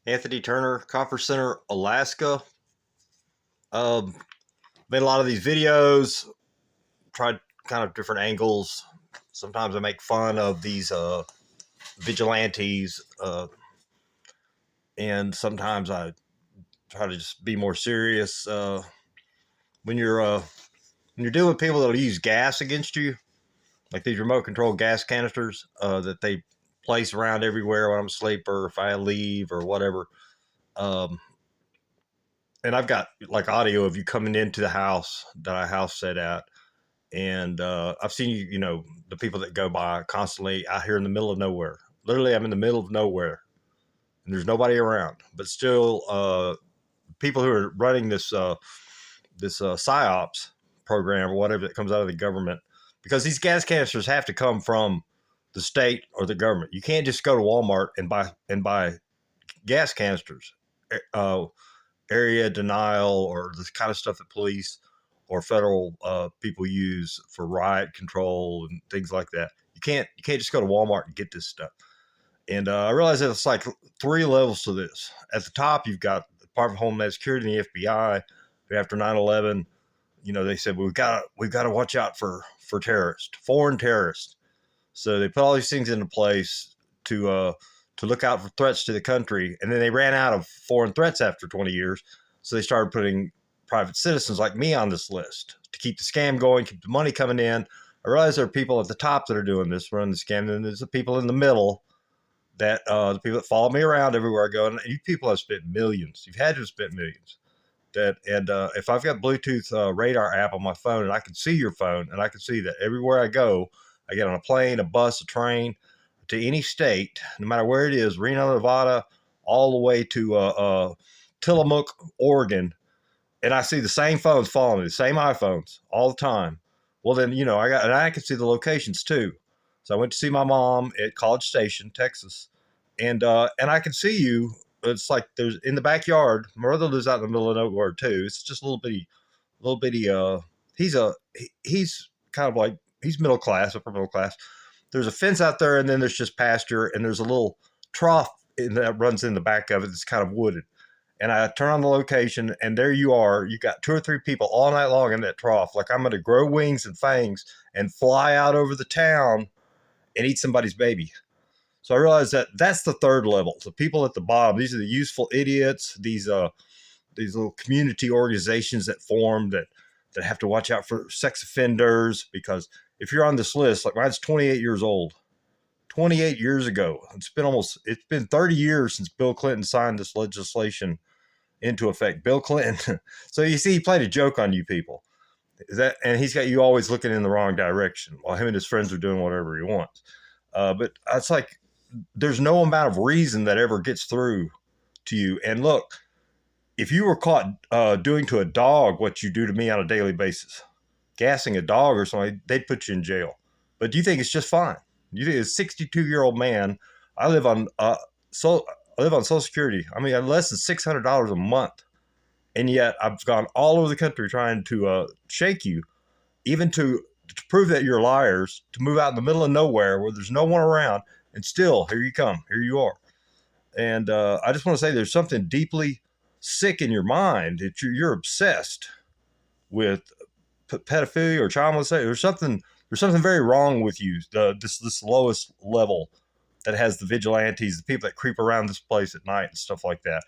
Anthony Turner, Conference Center, Alaska. Um, Made a lot of these videos, tried kind of different angles. Sometimes I make fun of these vigilantes, and sometimes I try to just be more serious. When you're uh, when you're dealing with people that'll use gas against you, like these remote control gas canisters that they place around everywhere when I'm asleep or if I leave or whatever. Um, and I've got like audio of you coming into the house that I house set at. And I've seen you, the people that go by constantly out here in the middle of nowhere. Literally, I'm in the middle of nowhere and there's nobody around, but still, people who are running this psyops program or whatever that comes out of the government, because these gas canisters have to come from the state or the government. You can't just go to Walmart and buy gas canisters. Uh, Area denial or the kind of stuff that police or federal people use for riot control and things like that. You can't just go to Walmart and get this stuff. And I realize that it's like three levels to this. At the top, you've got the Department of Homeland Security and the FBI. After 9/11, they said we've got to watch out for terrorists, foreign terrorists. So they put all these things into place to look out for threats to the country, and then they ran out of foreign threats after 20 years. So they started putting private citizens like me on this list to keep the scam going, keep the money coming in. I realize there are people at the top that are doing this, running the scam, and there's the people in the middle that the people that follow me around everywhere I go. And you people have spent millions. You've had to have spent millions. If I've got Bluetooth radar app on my phone and I can see your phone and I can see that everywhere I go, I get on a plane, a bus, a train to any state, no matter where it is, Reno, Nevada, all the way to Tillamook, Oregon, and I see the same phones following me, the same iPhones all the time. Well, then I can see the locations too. So I went to see my mom at College Station, Texas, and I can see you. It's like there's in the backyard. My brother lives out in the middle of nowhere too. It's just a little bitty. He's kind of like he's middle class, upper middle class. There's a fence out there, and then there's just pasture, and there's a little trough that runs in the back of it that's kind of wooded. And I turn on the location, and there you are. You got two or three people all night long in that trough. Like I'm going to grow wings and fangs and fly out over the town and eat somebody's baby. So I realized that that's the third level. The people at the bottom, these are the useful idiots. These little community organizations that form that have to watch out for sex offenders, because if you're on this list, like mine's 28 years old. 28 years ago. It's been 30 years since Bill Clinton signed this legislation into effect. Bill Clinton. So you see, he played a joke on you people. And he's got you always looking in the wrong direction while him and his friends are doing whatever he wants. But it's like there's no amount of reason that ever gets through to you. And look, if you were caught doing to a dog what you do to me on a daily basis, gassing a dog or something, they'd put you in jail. But do you think it's just fine? You think a 62-year-old man? I live on Social Security. I mean, less than $600 a month, and yet I've gone all over the country trying to shake you, even to prove that you're liars, to move out in the middle of nowhere where there's no one around, and still here you come, here you are. And I just want to say there's something deeply sick in your mind that you're obsessed with pedophilia or child molestation. There's something very wrong with you. This lowest level that has the vigilantes, the people that creep around this place at night and stuff like that.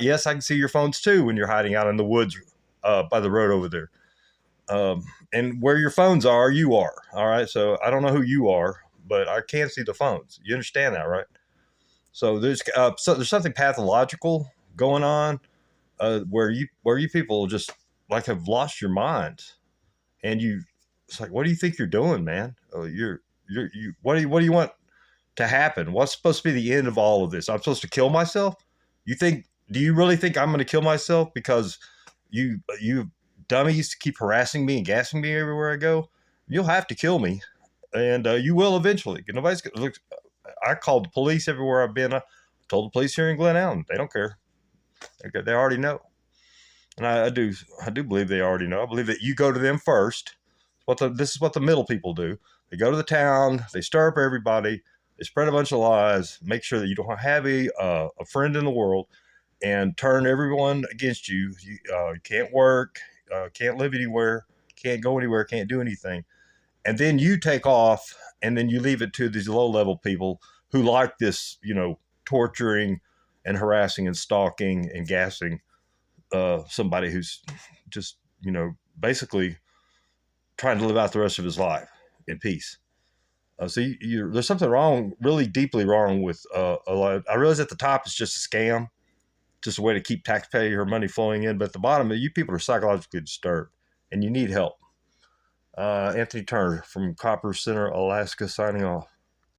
Yes, I can see your phones too when you're hiding out in the woods by the road over there. And where your phones are, you are. All right. So I don't know who you are, but I can see the phones. You understand that, right? So there's something pathological going on where you people just like have lost your minds, and it's like, what do you think you're doing, man? What do you want to happen? What's supposed to be the end of all of this? I'm supposed to kill myself? Do you really think I'm going to kill myself because you dummies keep harassing me and gassing me everywhere I go? You'll have to kill me, and you will eventually. Nobody's going to look. I called the police everywhere I've been. I told the police here in Glen Allen. They don't care. They already know. And I do believe they already know. I believe that you go to them first. This is what the middle people do. They go to the town, they stir up everybody, They spread a bunch of lies, make sure that you don't have a friend in the world, and turn everyone against you. You can't work, can't live anywhere, can't go anywhere, can't do anything. And then you take off, and then you leave it to these low level people who like this, torturing and harassing and stalking and gassing somebody who's just, basically trying to live out the rest of his life in peace. There's something wrong, really deeply wrong with a lot. I realize at the top it's just a scam, just a way to keep taxpayer money flowing in. But at the bottom, you people are psychologically disturbed, and you need help. Anthony Turner from Copper Center, Alaska, signing off.